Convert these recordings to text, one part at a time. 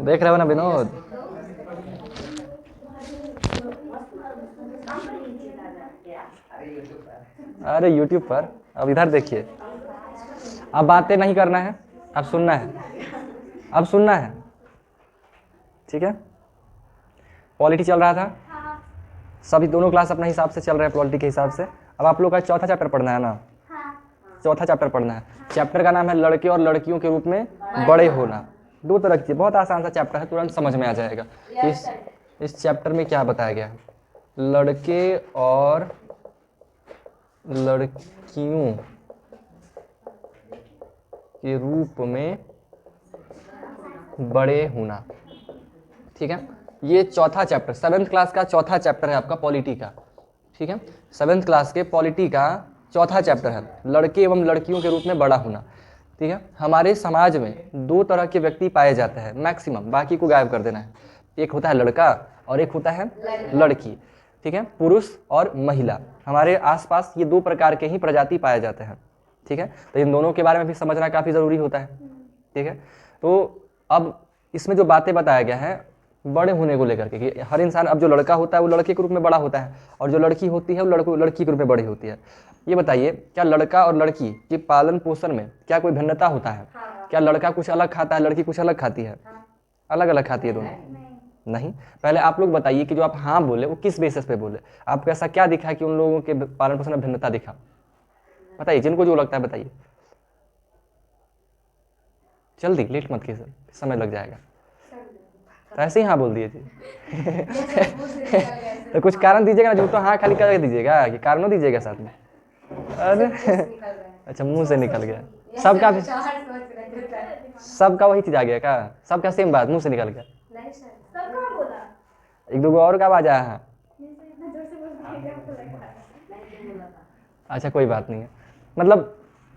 देख रहे हो ना विनोद? अरे यूट्यूब पर। अब इधर देखिए, अब बातें नहीं करना है, अब सुनना है, अब सुनना है, ठीक है? पॉलिटी चल रहा था, सभी दोनों क्लास अपने हिसाब से चल रहे हैं पॉलिटी के हिसाब से। अब आप लोग का चौथा चैप्टर पढ़ना है ना? चौथा चैप्टर पढ़ना है। चैप्टर का नाम है लड़के और लड़कियों के रूप में बड़े होना। दो तरह की, बहुत आसान सा चैप्टर है, तुरंत समझ में आ जाएगा इस चैप्टर में क्या बताया गया है। लड़के और लड़कियों के रूप में बड़े होना, ठीक है? ये चौथा चैप्टर, 7th क्लास का चौथा चैप्टर है आपका पॉलिटी का, ठीक है? 7th क्लास के पॉलिटी का चौथा चैप्टर है लड़के एवं लड़कियों के रूप में बड़ा होना, ठीक है? हमारे समाज में दो तरह के व्यक्ति पाए जाते हैं मैक्सिमम, बाकी को गायब कर देना है। एक होता है लड़का और एक होता है लड़की, ठीक है? पुरुष और महिला, हमारे आसपास ये दो प्रकार के ही प्रजाति पाए जाते हैं, ठीक है? तो इन दोनों के बारे में भी समझना काफ़ी ज़रूरी होता है, ठीक है? तो अब इसमें जो बातें बताया गया है बड़े होने को लेकर के कि हर इंसान, अब जो लड़का होता है वो लड़के के रूप में बड़ा होता है और जो लड़की होती है वो लड़की के रूप में बड़ी होती है। ये बताइए, क्या लड़का और लड़की के पालन पोषण में क्या कोई भिन्नता होता है? क्या लड़का कुछ अलग खाता है, लड़की कुछ अलग खाती है? अलग अलग खाती है दोनों? नहीं। पहले आप लोग बताइए कि जो आप हाँ बोले वो किस बेसिस पे बोले? आपको ऐसा क्या दिखा कि उन लोगों के पालन पोषण में भिन्नता दिखा? बताइए, जिनको जो लगता है बताइए, जल्दी, लेट मत कीजिए, समय लग जाएगा। तो ऐसे ही हाँ बोल दिए जी। तो कुछ कारण दीजिएगा ना, जो तो हाँ खाली करके दीजिएगा कि कारणों दीजिएगा साथ में। अरे अच्छा, मुंह से निकल गया सबका वही चीज आ गया क्या? सबका सेम बात मुंह से निकल गया? एक दो और का आवाज आया है। अच्छा कोई बात नहीं है, मतलब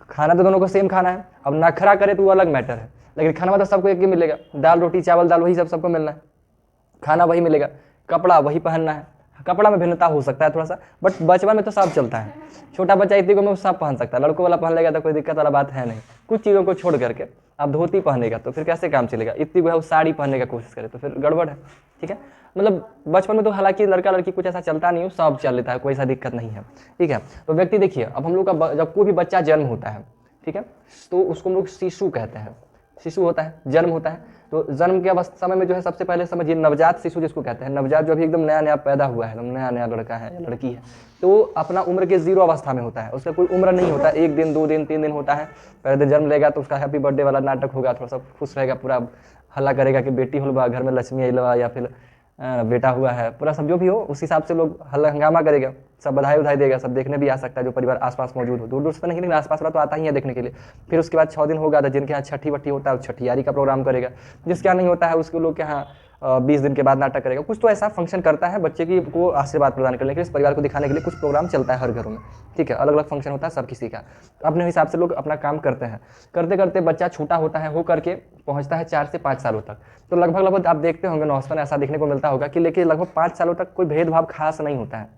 खाना तो दोनों को सेम खाना है। अब नखरा करे तो वो अलग मैटर है, लेकिन खाना तो सबको एक ही मिलेगा, दाल रोटी चावल दाल वही सबको मिलना है, खाना वही मिलेगा, कपड़ा वही पहनना है। कपड़ा में भिन्नता हो सकता है थोड़ा सा, बट बचपन में तो सब चलता है। छोटा बच्चा इतनी को में सब पहन सकता है, लड़कों वाला पहन लेगा तो कोई दिक्कत वाला बात है नहीं। कुछ चीज़ों को छोड़ करके अब धोती पहनेगा तो फिर कैसे काम चलेगा? इतनी को है वो साड़ी पहनने का कोशिश करे तो फिर गड़बड़ है, ठीक है? मतलब बचपन में तो हालांकि लड़का लड़की कुछ ऐसा चलता नहीं हो, सब चल लेता है, कोई ऐसा दिक्कत नहीं है, ठीक है? तो व्यक्ति देखिए, अब हम लोग का जब कोई भी बच्चा जन्म होता है, ठीक है, तो उसको हम लोग शिशु कहते हैं। शिशु होता है, जन्म होता है, तो जन्म के समय में जो है सबसे पहले समझिए नवजात शिशु जिसको कहते हैं, नवजात जो अभी एकदम नया नया पैदा हुआ है, एकदम नया नया लड़का है या लड़की है, तो अपना उम्र के 0 अवस्था में होता है। उसका कोई उम्र नहीं होता, 1 दिन 2 दिन 3 दिन होता है। पहले दिन जन्म लेगा तो उसका हैप्पी बर्थडे वाला नाटक होगा, थोड़ा सा खुश रहेगा, पूरा हल्ला करेगा कि बेटी हुआ घर में, लक्ष्मी अइलवा, या फिर बेटा हुआ है, पूरा सब जो भी हो उस हिसाब से लोग हल्ला हंगामा करेगा, सब बधाई उधाई देगा, सब देखने भी आ सकता है जो परिवार आसपास मौजूद हो, दूर दूर से नहीं, लेकिन आसपास वाला तो आता ही है देखने के लिए। फिर उसके बाद 6 दिन होगा तो जिनके यहाँ छठी वट्ठी होता है छठियारी का प्रोग्राम करेगा, जिसके यहाँ नहीं होता है उसके लोग के यहाँ 20 दिन के बाद नाटक करेगा। कुछ तो ऐसा फंक्शन करता है बच्चे की को आशीर्वाद प्रदान करने के लिए, इस परिवार को दिखाने के लिए कुछ प्रोग्राम चलता है हर घरों में, ठीक है? अलग अलग फंक्शन होता है सब किसी का, अपने हिसाब से लोग अपना काम करते हैं। करते करते बच्चा छोटा होता है, हो करके पहुंचता है 4 से 5 सालों तक। तो लगभग आप देखते होंगे नौस्तन ऐसा देखने को मिलता होगा कि लेकिन लगभग 5 सालों तक कोई भेदभाव खास नहीं होता है,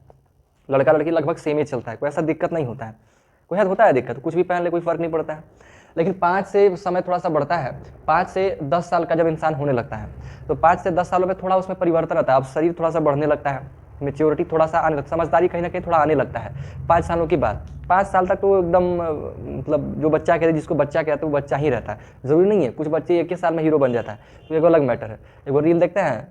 लड़का लड़की लगभग सेम ही चलता है, कोई ऐसा दिक्कत नहीं होता है। कोई होता है दिक्कत, कुछ भी पहन ले कोई फर्क नहीं पड़ता है। लेकिन 5 से समय थोड़ा सा बढ़ता है, 5 से 10 साल का जब इंसान होने लगता है तो 5 से 10 सालों में थोड़ा उसमें परिवर्तन आता है। अब शरीर थोड़ा सा बढ़ने लगता है, मेच्योरिटी थोड़ा सा आने लगता है, समझदारी कहीं ना कहीं थोड़ा आने लगता है 5 सालों के बाद। 5 साल तक तो एकदम मतलब जो बच्चा कहते हैं, जिसको बच्चा कहते हैं वो बच्चा ही रहता है, ज़रूरी नहीं है। कुछ बच्चे 1 साल में हीरो बन जाता है, तो एक अलग मैटर है। एगो रील देखते हैं,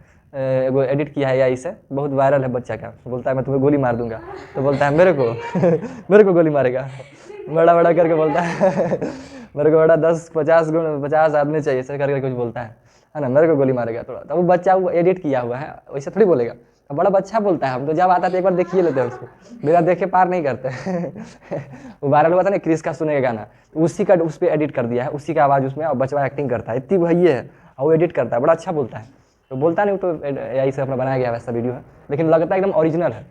एगो एडिट किया है या इसे, बहुत वायरल है, बच्चा का बोलता है मैं तुम्हें गोली मार दूंगा, तो बोलता है मेरे को मेरे को गोली मारेगा, बड़ा बड़ा करके बोलता है मेरे को बड़ा 10-50 आदमी चाहिए, ऐसे करके कुछ बोलता है ना, मेरे को गोली मारेगा थोड़ा। तो वो बच्चा वो एडिट किया हुआ है, वैसे थोड़ी बोलेगा, बड़ा बच्चा बोलता है। हम तो जब आता है तो एक बार देखिए लेते हैं उसको, बिना देखे पार नहीं करते वो वायरल हुआ था ना क्रिस का सुने गाना, तो उसी का उस पर एडिट कर दिया है, उसी का आवाज़ उसमें, और बचवा एक्टिंग करता है, इतनी वही है, और वो एडिट करता है, बड़ा अच्छा बोलता है। तो बोलता नहीं, तो यही से अपना बनाया गया वैसा वीडियो है, लेकिन लगता है एकदम ओरिजिनल है,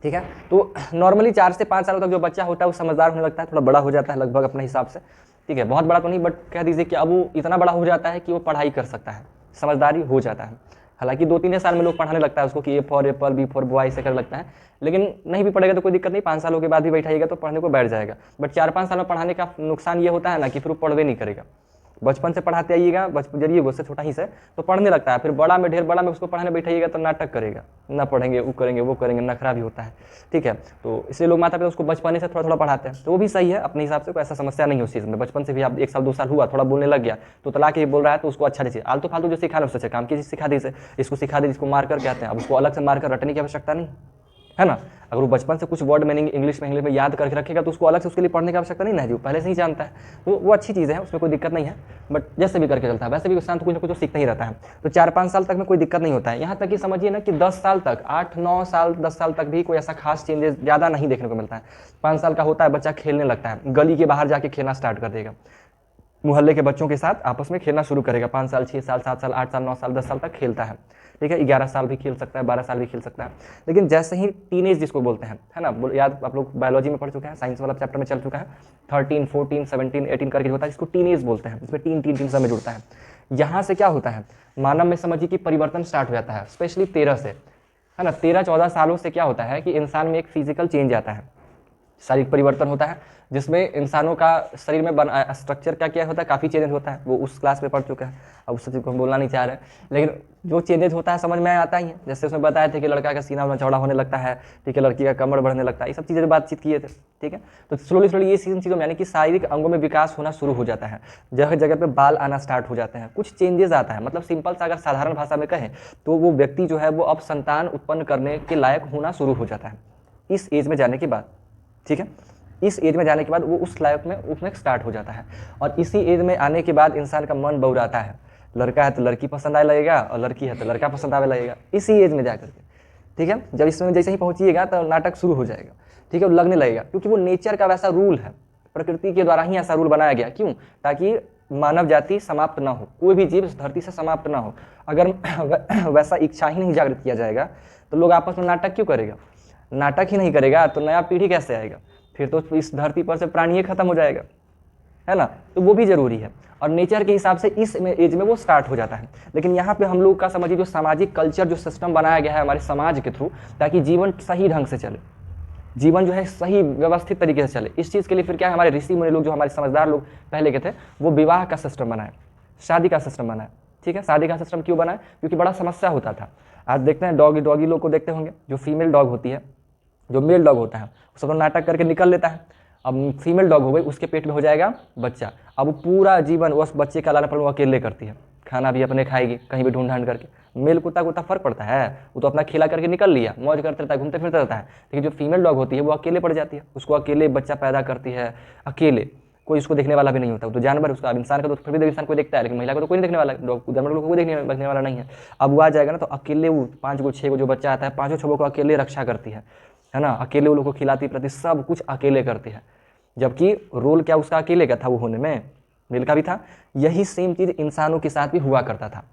ठीक है? तो नॉर्मली 4 से 5 सालों तक जो बच्चा होता है वो समझदार होने लगता है, थोड़ा बड़ा हो जाता है लगभग अपने हिसाब से, ठीक है? बहुत बड़ा तो नहीं, बट कह दीजिए कि अब वो इतना बड़ा हो जाता है कि वो पढ़ाई कर सकता है, समझदारी हो जाता है। हालांकि 2-3 साल में लोग पढ़ाने लगता है उसको कि A for apple, B for boy से कर लगता है, लेकिन नहीं भी पढ़ेगा तो कोई दिक्कत नहीं, 5 सालों के बाद भी बैठाइएगा तो पढ़ने को बैठ जाएगा। बट 4-5 साल में पढ़ाने का नुकसान ये होता है ना कि फिर वो पढ़वे नहीं करेगा। बचपन से पढ़ाते आइएगा, बचपन जरिए उससे छोटा ही से तो पढ़ने लगता है, फिर बड़ा में ढेर बड़ा में उसको पढ़ाने बैठाइएगा तो नाटक करेगा, ना पढ़ेंगे, वो करेंगे वो करेंगे, नखरा भी होता है, ठीक है। तो इसलिए लोग माता पिता उसको बचपन से थोड़ा थोड़ा पढ़ाते हैं, तो वो भी सही है अपने हिसाब से, कोई ऐसा समस्या नहीं है उस चीज़ में। बचपन से भी आप 1 साल 2 साल हुआ थोड़ा बोलने लग गया तो तला के बोल रहा है तो उसको अच्छा चाहिए, आलतू फालतू जो सिखाना उससे अच्छा काम की चीज़ सिखा दीजिए, इसको सिखा दीजिए, इसको मार कर कहते हैं, अब उसको अलग से मार कर रटने की आवश्यकता नहीं है ना। अगर वो बचपन से कुछ वर्ड मीनिंग इंग्लिश में याद करके रखेगा तो उसको अलग से उसके लिए पढ़ने की आवश्यकता नहीं है, जो पहले से ही जानता है, तो वो अच्छी चीज़ है, उसमें कोई दिक्कत नहीं है। बट जैसे भी करके चलता है, वैसे भी शांत कुछ ना कुछ सीखता ही रहता है। तो 4-5 साल तक में कोई दिक्कत नहीं होता है। यहाँ तक कि समझिए ना कि 10 साल तक, 8-9 साल 10 साल तक भी कोई ऐसा खास चेंजेस ज़्यादा नहीं देखने को मिलता है। 5 साल का होता है बच्चा खेलने लगता है, गली के बाहर जाके खेलना स्टार्ट कर देगा, मोहल्ले के बच्चों के साथ आपस में खेलना शुरू करेगा। 5 साल 6 साल 7 साल 8 साल 9 साल 10 साल तक खेलता है, ठीक है। 11 साल भी खेल सकता है, 12 साल भी खेल सकता है। लेकिन जैसे ही टीनेज जिसको बोलते हैं, है ना, याद आप लोग बायोलॉजी में पढ़ चुके हैं, साइंस वाला चैप्टर में चल चुका है, 13 14 17 18 करके होता है, इसको टीनेज बोलते हैं। इसमें तीन समय जुड़ता है। यहाँ से क्या होता है, मानव में समझिए कि परिवर्तन स्टार्ट हो जाता है, स्पेशली 13 से, है ना। 13-14 सालों से क्या होता है कि इंसान में एक फिजिकल चेंज आता है, शारीरिक परिवर्तन होता है, जिसमें इंसानों का शरीर में स्ट्रक्चर क्या क्या होता है, काफ़ी चेंजेस होता है। वो उस क्लास में पढ़ चुका है, अब उस चीज़ को हम बोलना नहीं चाह रहे, लेकिन जो चेंजेस होता है समझ में आता ही है। जैसे उसमें बताया थे कि लड़का का सीना चौड़ा होने लगता है, ठीक है, लड़की का कमर बढ़ने लगता है, ये सब चीज़ें बातचीत किए थे, ठीक है। तो स्लोली ये चीज़ों में यानी कि शारीरिक अंगों में विकास होना शुरू हो जाता है, जगह जगह पे बाल आना स्टार्ट हो जाते हैं, कुछ चेंजेस आता है। मतलब सिंपल सा अगर साधारण भाषा में कहें तो वो व्यक्ति जो है वो अब संतान उत्पन्न करने के लायक होना शुरू हो जाता है इस एज में जाने के बाद, ठीक है। इस एज में जाने के बाद वो उस लायक में उसमें स्टार्ट हो जाता है। और इसी एज में आने के बाद इंसान का मन बौराता है, लड़का है तो लड़की पसंद आने लगेगा और लड़की है तो लड़का पसंद आने लगेगा, इसी एज में जाकर के, ठीक है। जब इसमें जैसे ही पहुंचिएगा तो नाटक शुरू हो जाएगा, ठीक है, लगने लगेगा, क्योंकि वो नेचर का वैसा रूल है, प्रकृति के द्वारा ही ऐसा रूल बनाया गया। क्यों? ताकि मानव जाति समाप्त ना हो, कोई भी जीव इस धरती से समाप्त ना हो। अगर वैसा इच्छा ही नहीं जागृत किया जाएगा तो लोग आपस में नाटक क्यों करेगा? नाटक ही नहीं करेगा तो नया पीढ़ी कैसे आएगा? फिर तो इस धरती पर से प्राणी ही खत्म हो जाएगा, है ना। तो वो भी जरूरी है, और नेचर के हिसाब से इस एज में वो स्टार्ट हो जाता है। लेकिन यहाँ पे हम लोग का समझिए जो सामाजिक कल्चर जो सिस्टम बनाया गया है हमारे समाज के थ्रू, ताकि जीवन सही ढंग से चले, जीवन जो है सही व्यवस्थित तरीके से चले, इस चीज़ के लिए फिर क्या है, हमारे ऋषि मुनि लोग जो हमारे समझदार लोग पहले के थे, वो विवाह का सिस्टम बनाए, शादी का सिस्टम बनाए, ठीक है। शादी का सिस्टम क्यों बनाए? क्योंकि बड़ा समस्या होता था। आज देखते हैं डॉगी लोग को देखते होंगे, जो फीमेल डॉग होती है, जो मेल डॉग होता है वो सब नाटक करके निकल लेता है। अब फीमेल डॉग हो गई, उसके पेट में हो जाएगा बच्चा, अब वो पूरा जीवन उस बच्चे का लालन पालन वो अकेले करती है, खाना भी अपने खाएगी कहीं भी ढूंढ ढांड करके। मेल कुत्ता को फर्क पड़ता है, वो तो अपना खेला करके निकल लिया, मौज करते रहता है, घूमते फिरते रहता है। लेकिन जो फीमेल डॉग होती है वो अकेले पड़ जाती है, उसको अकेले बच्चा पैदा करती है, अकेले, कोई उसको देखने वाला भी नहीं होता। वो तो जानवर, उसका इंसान का तो फिर भी इंसान कोई देखता है, लेकिन महिला को तो कोई नहीं देखने वाला, डॉग जानवर लोग को कोई देखने वाला नहीं है। अब वो आ जाएगा ना तो अकेले वो 5 गो 6 गो जो बच्चा आता है, 5 6 को अकेले रक्षा करती है ना, अकेले वो लोग को खिलाती प्रति सब कुछ अकेले करती है। जबकि रोल क्या उसका अकेले का था, वो होने में मेल का भी था। यही सेम चीज़ इंसानों के साथ भी हुआ करता था।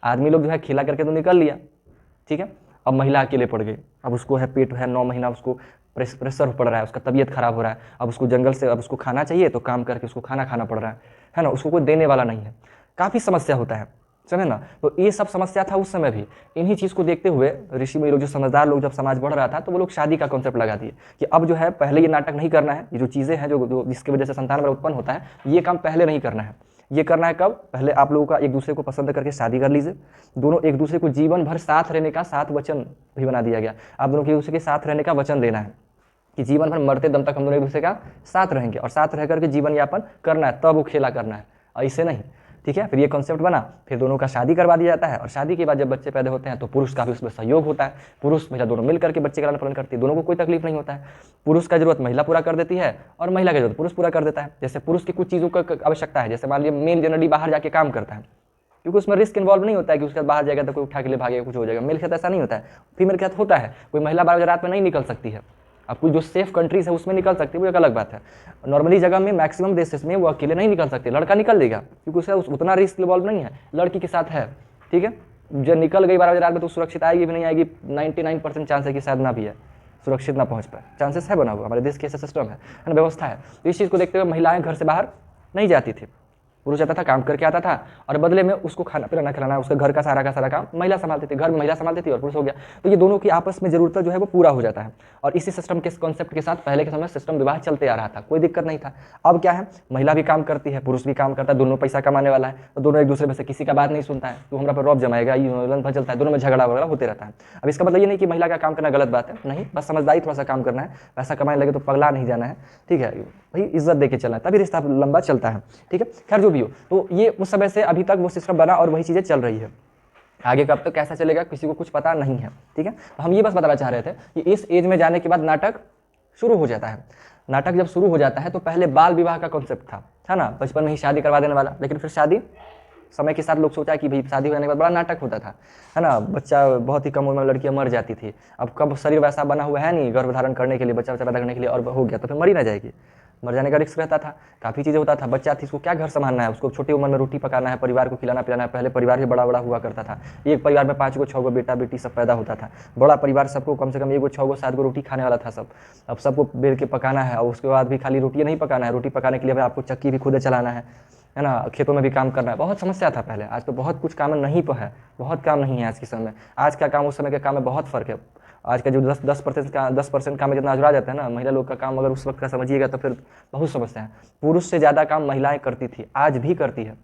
आदमी लोग जो है खिला करके तो निकल लिया, ठीक है, अब महिला अकेले पड़ गई, अब उसको है पेट है 9 महीना उसको प्रेशर पड़ रहा है, उसका तबीयत खराब हो रहा है, अब उसको जंगल से अब उसको खाना चाहिए तो काम करके उसको खाना पड़ रहा है ना, उसको कोई देने वाला नहीं है, काफ़ी समस्या होता है, समझे ना। तो ये सब समस्या था उस समय भी। इन्हीं चीज़ को देखते हुए ऋषि मुनि लोग, जो समझदार लोग, जब समाज बढ़ रहा था तो वो लोग शादी का कॉन्सेप्ट लगा दिए कि अब जो है पहले ये नाटक नहीं करना है, ये जो चीज़ें हैं जो जिसकी वजह से संतान में उत्पन्न होता है, ये काम पहले नहीं करना है। ये करना है कब? पहले आप लोगों का एक दूसरे को पसंद करके शादी कर लीजिए, दोनों एक दूसरे को जीवन भर साथ रहने का साथ वचन भी बना दिया गया। आप दोनों को एक दूसरे के साथ रहने का वचन देना है कि जीवन भर मरते दम तक हम दोनों एक दूसरे का साथ रहेंगे और साथ रह करके जीवन यापन करना है, तब वो खेला करना है, ऐसे नहीं, ठीक है। फिर ये कॉन्सेप्ट बना, फिर दोनों का शादी करवा दिया जाता है, और शादी के बाद जब बच्चे पैदा होते हैं तो पुरुष का भी उसमें सहयोग होता है, पुरुष महिला दोनों मिल करके बच्चे का लालन पालन करती है, दोनों को कोई तकलीफ नहीं होता है। पुरुष का जरूरत महिला पूरा कर देती है और महिला की जरूरत पुरुष पूरा कर देता है। जैसे पुरुष की कुछ चीज़ों की आवश्यकता है, जैसे मान लीजिए मेल जनरली बाहर जाके काम करता है, क्योंकि उसमें रिस्क इन्वॉल्व नहीं होता है कि उसके बाद बाहर जाएगा तो कोई उठा के लिए भागेगा, कुछ हो जाएगा। मेल के साथ ऐसा नहीं होता है, फीमेल के साथ होता है। कोई महिला 12 बजे रात में नहीं निकल सकती है, अब कुछ जो सेफ कंट्रीज है उसमें निकल सकती है, वो एक अलग बात है। नॉर्मली जगह में मैक्सिमम देशेस में वो अकेले नहीं निकल सकते, लड़का निकल देगा क्योंकि उसका उतना रिस्क इन्वॉल्व नहीं है, लड़की के साथ है, ठीक है। जब निकल गई 12 बजे रात में तो सुरक्षित आएगी भी नहीं आएगी, 99% चांस है कि शायद ना भी है, सुरक्षित ना पहुँच पाए, चांसेस है बना हुआ, हमारे देश के ऐसा सिस्टम है ना, व्यवस्था है। तो इस चीज़ को देखते हुए महिलाएं घर से बाहर नहीं जाती थी, पुरुष जाता था, काम करके आता था और बदले में उसको खाना पीना खिलाना, उसका घर का सारा काम महिला संभालती थी, घर में महिला संभालती थी और पुरुष हो गया। तो ये दोनों की आपस में जरूरत जो है वो पूरा हो जाता है। और इसी सिस्टम के कॉन्सेप्ट के साथ पहले के समय सिस्टम विवाह चलते आ रहा था, कोई दिक्कत नहीं था। अब क्या है, महिला भी काम करती है, पुरुष भी काम करता है, दोनों पैसा कमाने वाला है, तो दोनों एक दूसरे में से किसी का बात नहीं सुनता है, तो हमारा पर रौब जमाएगा, ये चलता है, दोनों में झगड़ा वगैरह होते रहता है। अब इसका मतलब ये नहीं कि महिला का काम करना गलत बात है, नहीं, बस समझदारी थोड़ा सा काम करना है, पैसा कमाने लगे तो पगला नहीं जाना है, ठीक है भाई, इज्जत देके चलना है, तभी रिश्ता लंबा चलता है, ठीक है। खैर जो भी हो, तो ये उस समय से अभी तक वो सिस्टम बना और वही चीज़ें चल रही है। आगे कब तक कैसा चलेगा किसी को कुछ पता नहीं है, ठीक है। तो हम ये बस बताना चाह रहे थे कि इस एज में जाने के बाद नाटक शुरू हो जाता है। नाटक जब शुरू हो जाता है तो पहले बाल विवाह का कॉन्सेप्ट था, है ना, बचपन में ही शादी करवा देने वाला, लेकिन फिर शादी समय के साथ लोग सोचा कि भाई शादी होने के बाद बड़ा नाटक होता था, है ना, बच्चा बहुत ही कम उम्र में लड़कियां मर जाती थी। अब कब शरीर वैसा बना हुआ है नहीं गर्भ धारण करने के लिए, बच्चा पैदा करने के लिए, और हो गया तो फिर मर ही ना जाएगी, मर जाने का रिस्क रहता था, काफ़ी चीज़ें होता था। बच्चा थी, उसको क्या घर संभालना है, उसको छोटी उम्र में रोटी पकाना है, परिवार को खिलाना पिलाना है। पहले परिवार भी बड़ा बड़ा हुआ करता था, एक परिवार में 5 गो 6 गो बेटा बेटी सब पैदा होता था, बड़ा परिवार, सबको कम से कम 1 गो 6 गो 7 गो रोटी खाने वाला था सब। अब सबको बेल के पकाना है, और उसके बाद भी खाली रोटी नहीं पकाना है, रोटी पकाने के लिए आपको चक्की भी खुद चलाना है ना, खेतों में भी काम करना है, बहुत समस्या था पहले। आज तो बहुत कुछ काम नहीं तो है, बहुत काम नहीं है आज के समय में, आज का काम उस समय के काम में बहुत फ़र्क है। आज का जो 10% काम में जितना अजुरा जाता है ना, महिला लोग का काम अगर उस वक्त का समझिएगा तो फिर बहुत समस्या है। पुरुष से ज़्यादा काम महिलाएं करती थी, आज भी करती है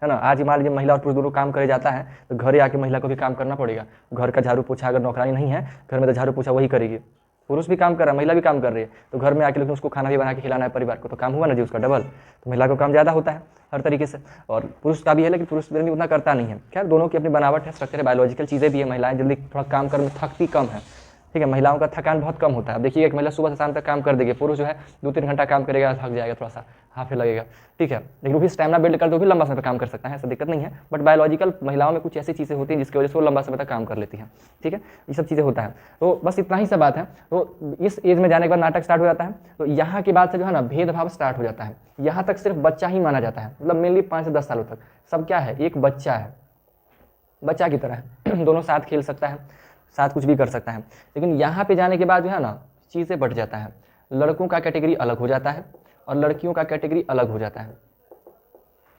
ना। आज मान लीजिए महिला और पुरुष दोनों काम करे जाता है तो घरे आके महिला को भी काम करना पड़ेगा। घर का झाड़ू पोछा अगर नौकरानी नहीं है घर में, तो झाड़ू पोछा वही करेगी। पुरुष भी काम कर रहा है, महिला भी काम कर रही है, तो घर में आके लेकिन उसको खाना भी बना के खिलाना है परिवार को, तो काम हुआ ना जी उसका डबल। तो महिला को काम ज़्यादा होता है हर तरीके से, और पुरुष का भी है, लेकिन पुरुष भी उतना करता नहीं है। खैर दोनों की अपनी बनावट है, स्ट्रक्चर है, बायोलॉजिकल चीज़ें भी है। महिलाएं जल्दी थोड़ा काम करने में थकती कम है, ठीक है, महिलाओं का थकान बहुत कम होता है। अब देखिए एक महिला सुबह से शाम तक काम कर देगी, पुरुष जो है 2-3 घंटा काम करेगा, थक जाएगा, थोड़ा सा हाफे लगेगा, ठीक है, लेकिन वो भी स्टैमिना बिल्ड कर, तो भी लंबा समय पर काम कर सकता है, ऐसा दिक्कत नहीं है। बट बायोलॉजिकल महिलाओं में कुछ ऐसी चीज़ें होती हैं जिसकी वजह से वो लंबा समय तक काम कर लेती हैं, ठीक है, ये सब चीज़ें होता है। तो बस इतना ही सब बात है। तो इस एज में जाने के बाद नाटक स्टार्ट हो जाता है। तो यहाँ के बाद से जो है ना भेदभाव स्टार्ट हो जाता है। यहाँ तक सिर्फ बच्चा ही माना जाता है, मतलब मेनली 5 से 10 सालों तक सब क्या है, एक बच्चा है, बच्चा की तरह है, दोनों साथ खेल सकता है, साथ कुछ भी कर सकता है। लेकिन यहाँ पे जाने के बाद जो है ना चीज़ें बढ़ जाता है, लड़कों का कैटेगरी अलग हो जाता है और लड़कियों का कैटेगरी अलग हो जाता है।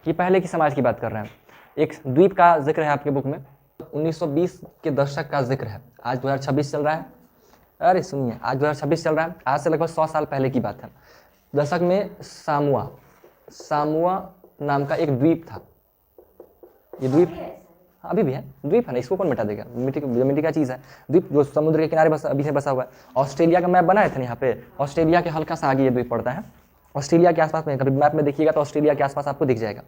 ये पहले की समाज की बात कर रहे हैं। एक द्वीप का जिक्र है आपके बुक में, 1920 के दशक का जिक्र है, आज 2026 चल रहा है। अरे सुनिए, आज 2026 चल रहा है, आज से लगभग 100 साल पहले की बात है। दशक में सामुआ नाम का एक द्वीप था। ये द्वीप अभी भी है, द्वीप है ना, इसको कौन मिटा देगा, मिट्टी का चीज़ है। द्वीप जो समुद्र के किनारे अभी से बसा हुआ है। ऑस्ट्रेलिया का मैप बनाए थे ना यहाँ पे, ऑस्ट्रेलिया के हल्का सा आगे ये द्वीप पड़ता है। ऑस्ट्रेलिया के आसपास में कभी मैप में देखिएगा तो ऑस्ट्रेलिया के आसपास आपको दिख जाएगा,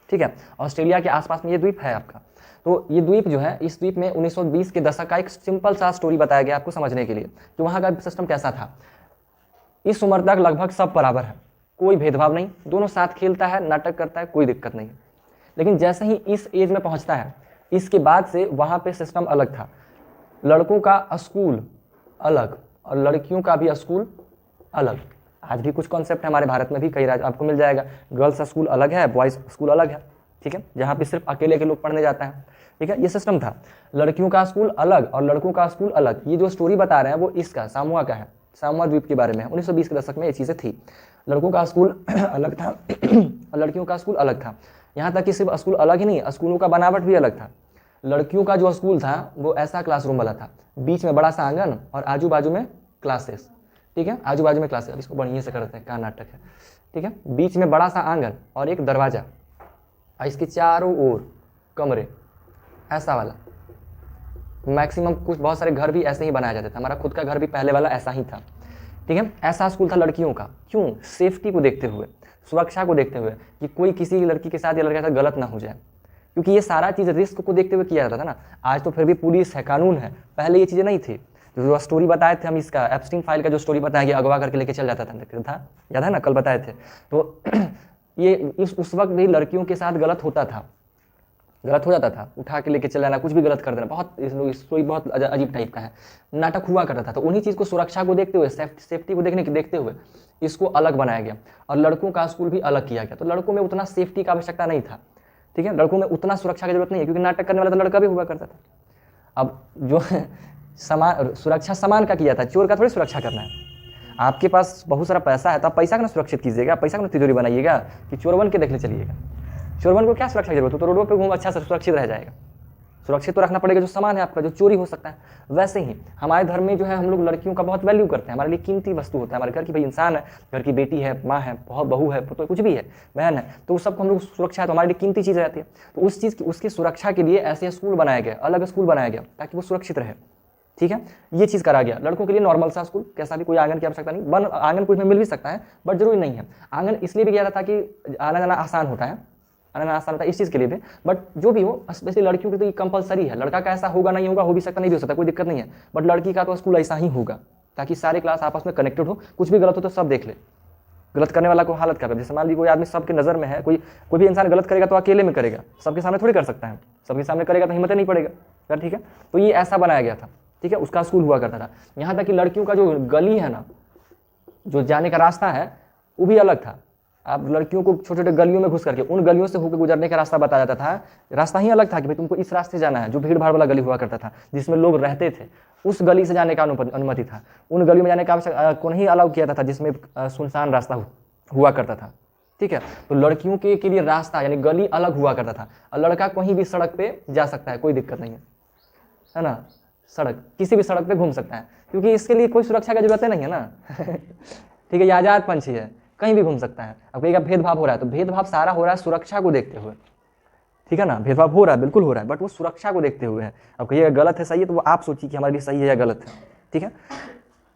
ठीक है, ऑस्ट्रेलिया के आसपास में ये द्वीप है आपका। तो ये द्वीप जो है, इस द्वीप में 1920 के दशक का एक सिंपल सा स्टोरी बताया गया आपको समझने के लिए कि वहाँ का सिस्टम कैसा था। इस उम्र तक लगभग सब बराबर है, कोई भेदभाव नहीं, दोनों साथ खेलता है, नाटक करता है, कोई दिक्कत नहीं। लेकिन जैसे ही इस एज में पहुँचता है, इसके बाद से वहाँ पे सिस्टम अलग था। लड़कों का स्कूल अलग और लड़कियों का भी स्कूल अलग। आज भी कुछ कॉन्सेप्ट है हमारे भारत में भी, कई राज्य आपको मिल जाएगा। गर्ल्स स्कूल अलग है, बॉयज़ स्कूल अलग है, ठीक है, जहाँ पे सिर्फ अकेले के लोग पढ़ने जाते हैं, ठीक है, ये सिस्टम था। लड़कियों का स्कूल अलग और लड़कों का स्कूल अलग। ये जो स्टोरी बता रहे हैं वो इसका सामुआ का है, सामुआ द्वीप के बारे में है। 1920 के दशक में ये चीज़ें थी। लड़कों का स्कूल अलग था और लड़कियों का स्कूल अलग था। यहाँ तक कि सिर्फ स्कूल अलग ही नहीं, स्कूलों का बनावट भी अलग था। लड़कियों का जो स्कूल था वो ऐसा क्लासरूम वाला था, बीच में बड़ा सा आंगन और आजू बाजू में क्लासेस, ठीक है, आजू बाजू में क्लासेस। अब इसको बढ़िया से करते हैं, क्या नाटक है, ठीक है, बीच में बड़ा सा आंगन और एक दरवाज़ा और इसके चारों ओर कमरे, ऐसा वाला। मैक्सिमम कुछ बहुत सारे घर भी ऐसे ही बनाया जाता था, हमारा खुद का घर भी पहले वाला ऐसा ही था, ठीक है। ऐसा स्कूल था लड़कियों का। क्यों? सेफ्टी को देखते हुए, सुरक्षा को देखते हुए कि कोई किसी लड़की के साथ या लड़के के साथ गलत ना हो जाए, क्योंकि ये सारा चीज़ रिस्क को देखते हुए किया जाता था ना। आज तो फिर भी पुलिस है, कानून है, पहले ये चीज़ें नहीं थी। जो स्टोरी बताए थे हम, इसका एप्स्टीन फाइल का जो स्टोरी बताया कि अगवा करके लेके चल जाता था, याद है ना, कल बताए थे। तो ये उस वक्त भी लड़कियों के साथ गलत होता था, गलत हो जाता था, उठा के लेके चल जाना, कुछ भी गलत कर देना। बहुत स्टोरी बहुत अजीब टाइप का है, नाटक हुआ करता था। तो उन्हीं चीज़ को, सुरक्षा को देखते हुए, सेफ्टी को देखते हुए इसको अलग बनाया गया और लड़कों का स्कूल भी अलग किया गया। तो लड़कों में उतना सेफ्टी का आवश्यकता नहीं था, ठीक है, लड़कों में उतना सुरक्षा की जरूरत नहीं है, क्योंकि नाटक करने वाला तो लड़का भी हुआ करता था। अब जो सुरक्षा सामान का किया था, चोर का थोड़ी सुरक्षा करना है। आपके पास बहुत सारा पैसा है तो आप पैसा का ना सुरक्षित कीजिएगा, पैसा का ना तिजोरी बनाइएगा कि चोर बन के देखने चलिएगा। चोरबन को क्या सुरक्षा की जरूरत है? तो रोडों पे घूम, अच्छा से सुरक्षित रह जाएगा। सुरक्षित तो रखना पड़ेगा, जो सामान है आपका जो चोरी हो सकता है। वैसे ही हमारे धर्म में जो है हम लोग लड़कियों का बहुत वैल्यू करते हैं, हमारे लिए कीमती वस्तु होता है। हमारे घर की भाई इंसान है, घर की बेटी है, माँ है, बहुत बहू है, तो कुछ भी है, बहन है, तो उस सबको हम लोग सुरक्षा है, तो हमारे लिए कीमती चीज़ रहती है। तो उस चीज़ की, उसकी सुरक्षा के लिए ऐसे स्कूल बनाया गया, अलग स्कूल बनाया गया ताकि वो सुरक्षित रहे। ठीक है, ये चीज़ करा गया। लड़कों के लिए नॉर्मल सा स्कूल, कैसा भी, कोई आंगन की आवश्यकता नहीं। बन आंगन कुछ में मिल भी सकता है बट जरूरी नहीं है। आंगन इसलिए भी गया था कि आना जाना आसान होता है, आना आसान होता है इस चीज़ के लिए भी। बट जो भी हो, स्पेशली लड़कियों के तो ये कंपलसरी है। लड़का का ऐसा होगा नहीं होगा, हो भी सकता नहीं भी हो सकता, कोई दिक्कत नहीं है। बट लड़की का तो स्कूल ऐसा ही होगा ताकि सारे क्लास आपस में कनेक्टेड हो, कुछ भी गलत हो तो सब देख ले, गलत करने वाला को हालत कर। जैसे मान लीजिए कोई आदमी सबके नज़र में है, कोई भी इंसान गलत करेगा तो अकेले में करेगा, सबके सामने थोड़ी कर सकता है। सबके सामने करेगा तो हिम्मत नहीं पड़ेगा। ठीक है, तो ये ऐसा बनाया गया था। ठीक है, उसका स्कूल हुआ करता था। यहाँ तक कि लड़कियों का जो गली है ना, जो जाने का रास्ता है वो भी अलग था। आप लड़कियों को छोटे छोटे गलियों में घुस करके उन गलियों से होकर गुजरने का रास्ता बताया जाता था। रास्ता ही अलग था कि भाई तुमको इस रास्ते जाना है, जो भीड़ भाड़ वाला गली हुआ करता था जिसमें लोग रहते थे, उस गली से जाने का अनुमति था। उन गलियों में जाने का आवश्यक को नहीं अलाउ किया था जिसमें सुनसान रास्ता हुआ करता था। ठीक है, तो लड़कियों के लिए रास्ता यानी गली अलग हुआ करता था। और लड़का कहीं भी सड़क पे जा सकता है, कोई दिक्कत नहीं है ना। सड़क, किसी भी सड़क पे घूम सकता है, क्योंकि इसके लिए कोई सुरक्षा की जरूरत नहीं है ना। ठीक है, ये आज़ाद पंछी है, कहीं भी घूम सकता है। अब कहीं का भेदभाव हो रहा है तो भेदभाव सारा हो रहा है सुरक्षा को देखते हुए। ठीक है ना, भेदभाव हो रहा है, बिल्कुल हो रहा है, बट वो सुरक्षा को देखते हुए है। अब कहिएगा गलत है, सही है, तो वो आप सोचिए कि हमारे लिए सही है या गलत है। ठीक है,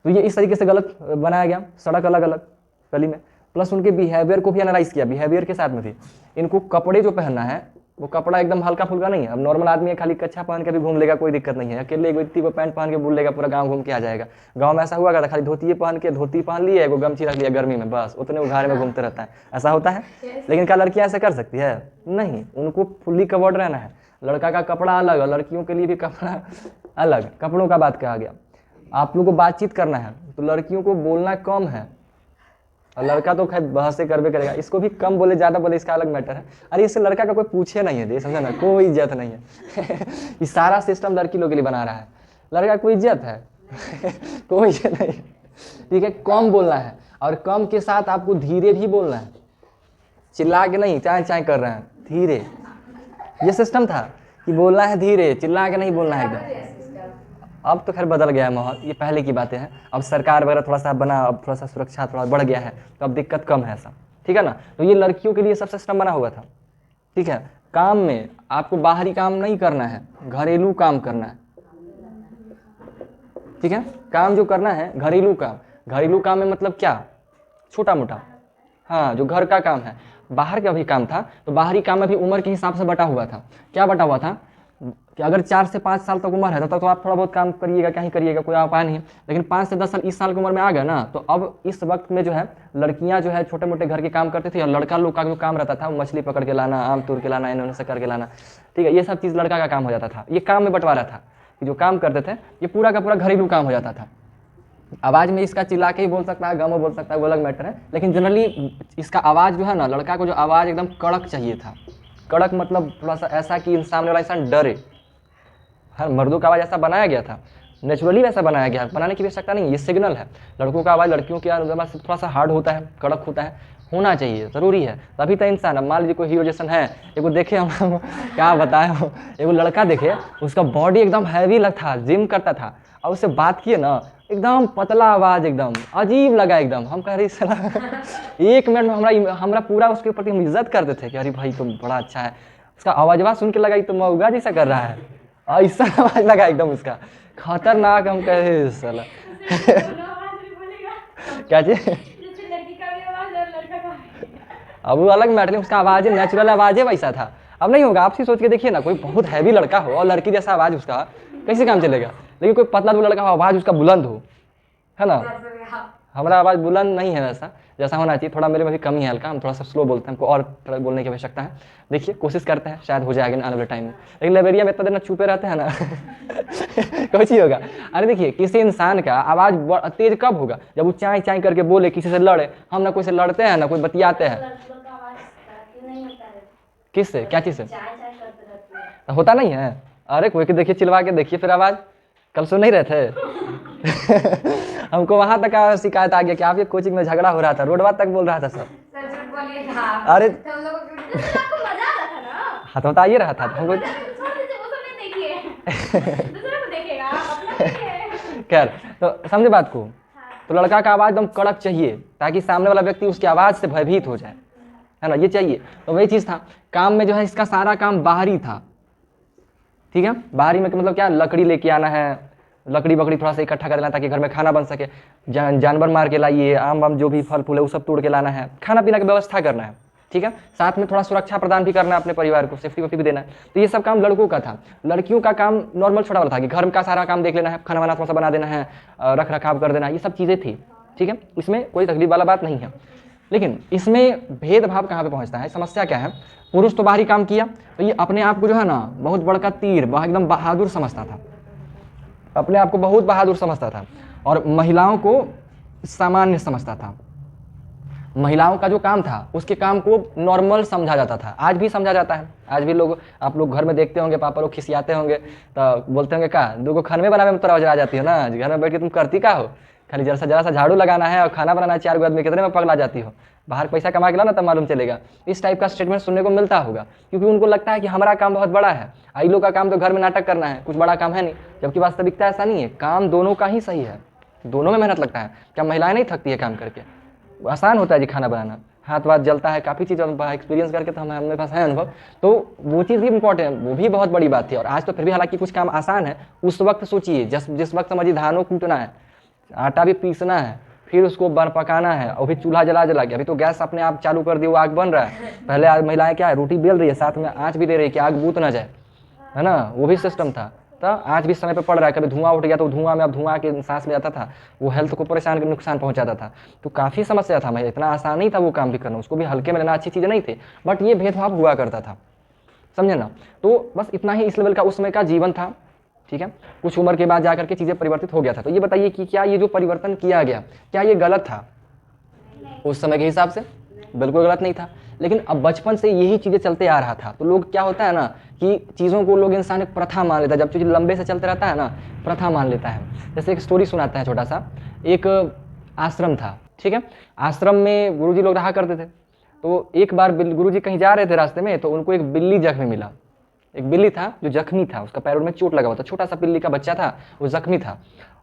तो ये इस तरीके से गलत बनाया गया, सड़क अलग अलग गली में। प्लस उनके बिहेवियर को भी एनालाइज किया, बिहेवियर के साथ में भी इनको कपड़े जो पहनना है वो कपड़ा एकदम हल्का फुल्का नहीं है। अब नॉर्मल आदमी है, खाली कच्छा पहन के भी घूम लेगा, कोई दिक्कत नहीं है। अकेले एक व्यक्ति को पैंट पहन के बोल लेगा, पूरा गांव घूम के आ जाएगा। गांव में ऐसा हुआ करता, खाली धोती पहन लिया, एगो गमछी रख लिया गर्मी में, बस उतने उघाड़े में घूमते रहता है। ऐसा होता है, लेकिन क्या लड़कियां ऐसा कर सकती है? नहीं, उनको फुल्ली कवर्ड रहना है। लड़का का कपड़ा अलग और लड़कियों के लिए भी कपड़ा अलग। कपड़ों का बात कहा गया। आप लोग को बातचीत करना है तो लड़कियों को बोलना कम है, और लड़का तो खैर बहसे करबे करेगा। इसको भी कम बोले ज़्यादा बोले इसका अलग मैटर है। अरे इससे लड़का का कोई पूछे नहीं है, समझा ना, कोई इज्जत नहीं है। ये सारा सिस्टम लड़की लोग के लिए बना रहा है। लड़का कोई इज्जत है? कोई इज्जत नहीं। ठीक है, कम बोलना है, और कम के साथ आपको धीरे भी बोलना है, चिल्ला के नहीं, चाय चाय कर रहे हैं, धीरे। ये सिस्टम था कि बोलना है धीरे, चिल्ला के नहीं बोलना है एकदम। अब तो खैर बदल गया है माहौल, ये पहले की बातें हैं। अब सरकार वगैरह थोड़ा सा बना, अब थोड़ा सा सुरक्षा थोड़ा बढ़ गया है, तो अब दिक्कत कम है ऐसा। ठीक है ना, तो ये लड़कियों के लिए सब सिस्टम बना हुआ था। ठीक है, काम में आपको बाहरी काम नहीं करना है, घरेलू काम करना है। ठीक है, काम जो करना है घरेलू काम। घरेलू काम में मतलब क्या? छोटा मोटा, हाँ, जो घर का काम है। बाहर का भी काम था, तो बाहरी काम में भी उम्र के हिसाब से बटा हुआ था। क्या बटा हुआ था कि अगर 4 से 5 साल तक उम्र है तब तो आप थोड़ा बहुत काम करिएगा, क्या ही करिएगा, कोई उपाय नहीं। लेकिन 5 से 10 साल, इस साल की उम्र में आ गया ना, तो अब इस वक्त में जो है लड़कियां जो है छोटे मोटे घर के काम करती थी, और लड़का लोग का जो काम रहता था मछली पकड़ के लाना, आम तोड़ के लाना, इन्होंने से करके लाना। ठीक है, ये सब चीज़ लड़का का काम हो जाता था। ये काम में बंटवारा था कि जो काम करते थे ये पूरा का पूरा घरेलू काम हो जाता था। आवाज़ में इसका चिल्ला के ही बोल सकता है, गम में बोल सकता है, वो अलग मैटर है। लेकिन जनरली इसका आवाज़ जो है ना, लड़का को जो आवाज़ एकदम कड़क चाहिए था। कड़क मतलब थोड़ा सा ऐसा कि सामने वाला इंसान डरे। हर मर्दों का आवाज़ ऐसा बनाया गया था, नेचुरली वैसा बनाया गया है, बनाने की आवश्यकता नहीं, ये सिग्नल है। लड़कों का आवाज़ लड़कियों की आवाज़ से थोड़ा सा हार्ड होता है, कड़क होता है, होना चाहिए, ज़रूरी है, तभी तो इंसान। अब मान लीजिए कोई हीरो जैसन है, एगो देखे हम क्या बताए हो, एगो लड़का देखे, उसका बॉडी एकदम हैवी लगता, जिम करता था, और उससे बात किए ना, एकदम पतला आवाज़, एकदम अजीब लगा एकदम। हम कह रहे सला 1 मिनट में हमारा पूरा उसके प्रति हम इज्जत करते थे कि अरे भाई तुम बड़ा अच्छा है। उसका आवाज़ सुन के लगा तो मऊगा जैसा कर रहा है, ऐसा आवाज़ लगा एकदम उसका, खतरनाक। हम कहे साला क्या चीज, अब वो अलग मैटर, उसका आवाज़ नेचुरल आवाज़ वैसा था। अब नहीं होगा, आपसे सोच के देखिए ना, कोई बहुत हैवी लड़का हो और लड़की जैसा आवाज़ उसका, कैसे काम चलेगा। लेकिन कोई पतला दुबला लड़का हो, आवाज़ उसका बुलंद हो, है ना। हमारा आवाज़ बुलंद नहीं है वैसा, जैसा होना चाहिए। थोड़ा मेरे में भी कमी है हल्का, हम थोड़ा सा स्लो बोलते हैं, हमको और थोड़ा बोलने की आवश्यकता है। देखिए कोशिश करते हैं, शायद हो जाएगा आने वाले टाइम में। लेकिन लाइब्रेरिया में इतना देर ना छुपे रहते हैं ना कुछ ही होगा। अरे देखिए, किसी इंसान का आवाज़ तेज कब होगा? जब वो चाय चाय करके बोले, किसी से लड़े। हम ना कोई से लड़ते हैं ना कोई बतियाते हैं। किससे, क्या चीज़ से होता नहीं है? अरे कोई के देखिए, चिल्वा के देखिए फिर आवाज़। कल सुन नहीं रहे थे हमको वहाँ तक शिकायत आ गया कि आपके कोचिंग में झगड़ा हो रहा था, रोडवा तक बोल रहा था सब। अरे हाँ तो बता ये रहा था हमको। खैर तो समझे बात को। तो लड़का का आवाज़ एकदम कड़क चाहिए ताकि सामने वाला व्यक्ति उसकी आवाज़ से भयभीत हो जाए, है ना, ये चाहिए। तो वही चीज़ था काम में जो है, इसका सारा काम बाहरी था, ठीक है। बाहरी में मतलब क्या, लकड़ी लेके आना है, लकड़ी बकड़ी थोड़ा सा इकट्ठा कर लेना ताकि घर में खाना बन सके, जानवर मार के लाइए, आम वाम जो भी फल फूल है वो सब तोड़ के लाना है, खाना पीना की व्यवस्था करना है, ठीक है। साथ में थोड़ा सुरक्षा प्रदान भी करना है अपने परिवार को, सेफ्टी वेफ्टी भी देना है। तो ये सब काम लड़कों का था। लड़कियों का काम नॉर्मल छोटा वाला था कि घर का सारा काम देख लेना है, खाना वाना थोड़ा सा बना देना है, रख रखाव कर देना है, ये सब चीज़ें थी, ठीक है। इसमें कोई तकलीफ वाला बात नहीं है। लेकिन इसमें भेदभाव कहाँ पे पहुँचता है, समस्या क्या है, पुरुष तो बाहरी काम किया तो ये अपने आप को जो है ना बहुत बड़का तीर, एकदम बहादुर समझता था, अपने आप को बहुत बहादुर समझता था, और महिलाओं को सामान्य समझता था। महिलाओं का जो काम था उसके काम को नॉर्मल समझा जाता था, आज भी समझा जाता है। आज भी लोग, आप लोग घर में देखते होंगे, पापा लोग खिसियाते होंगे तो बोलते होंगे का दो को खाने बनाने में तो आ जाती हो ना, घर में बैठ के तुम करती का हो, खाली जरा सा झाड़ू लगाना है और खाना बनाना है, 4 आदमी कितने में पगला जाती हो, बाहर पैसा कमा के ला ना तब मालूम चलेगा। इस टाइप का स्टेटमेंट सुनने को मिलता होगा, क्योंकि उनको लगता है कि हमारा काम बहुत बड़ा है, आई लोग का काम तो घर में नाटक करना है, कुछ बड़ा काम है नहीं। जबकि वास्तविकता ऐसा नहीं है, काम दोनों का ही सही है, दोनों में मेहनत लगता है। क्या महिलाएं नहीं थकती है काम करके? आसान होता है जी खाना बनाना, हाथ वाथ जलता है, काफ़ी चीज़ एक्सपीरियंस करके तो हमारे पास है अनुभव, तो वो चीज़ भी इंपॉर्टेंट, वो भी बहुत बड़ी बात थी। और आज तो फिर भी हालांकि कुछ काम आसान है। उस वक्त सोचिए, जिस वक्त समझिए धानों कूटना है, आटा भी पीसना है, फिर उसको पकाना है, और फिर चूल्हा जला के, अभी तो गैस अपने आप चालू कर दिए, वो आग बन रहा है। पहले आज महिलाएं क्या है, रोटी बेल रही है, साथ में आँच भी दे रही है कि आग बूत ना जाए, है ना, वो भी सिस्टम था। तो आज भी समय पे पड़ रहा है, कभी धुआं उठ गया तो धुआं में, अब धुआं के सांस ले जाता था, वो हेल्थ को परेशान नुकसान पहुंचाता था। तो काफ़ी समस्या था, मैं इतना आसान नहीं था वो काम भी करना, उसको भी हल्के में लेना, अच्छी चीज़ें नहीं थी, बट ये भेदभाव हुआ करता था, समझे ना। तो बस इतना ही इस लेवल का उस समय का जीवन था, ठीक है। कुछ उम्र के बाद जाकर के चीज़ें परिवर्तित हो गया था। तो ये बताइए कि क्या ये जो परिवर्तन किया गया, क्या ये गलत था? उस समय के हिसाब से बिल्कुल गलत नहीं था, लेकिन अब बचपन से यही चीज़ें चलते आ रहा था। तो लोग क्या होता है ना कि चीज़ों को लोग, इंसान एक प्रथा मान लेता है, जब चीज़ लंबे से चलते रहता है ना, प्रथा मान लेता है। जैसे एक स्टोरी सुनाता है छोटा सा, एक आश्रम था, ठीक है। आश्रम में गुरुजी लोग रहा करते थे। तो एक बार गुरुजी कहीं जा रहे थे रास्ते में, तो उनको एक बिल्ली जख्मी मिला। एक बिल्ली था जो जख्मी था, उसका पैरों में चोट लगा हुआ था, छोटा सा बिल्ली का बच्चा था, वो जख्मी था।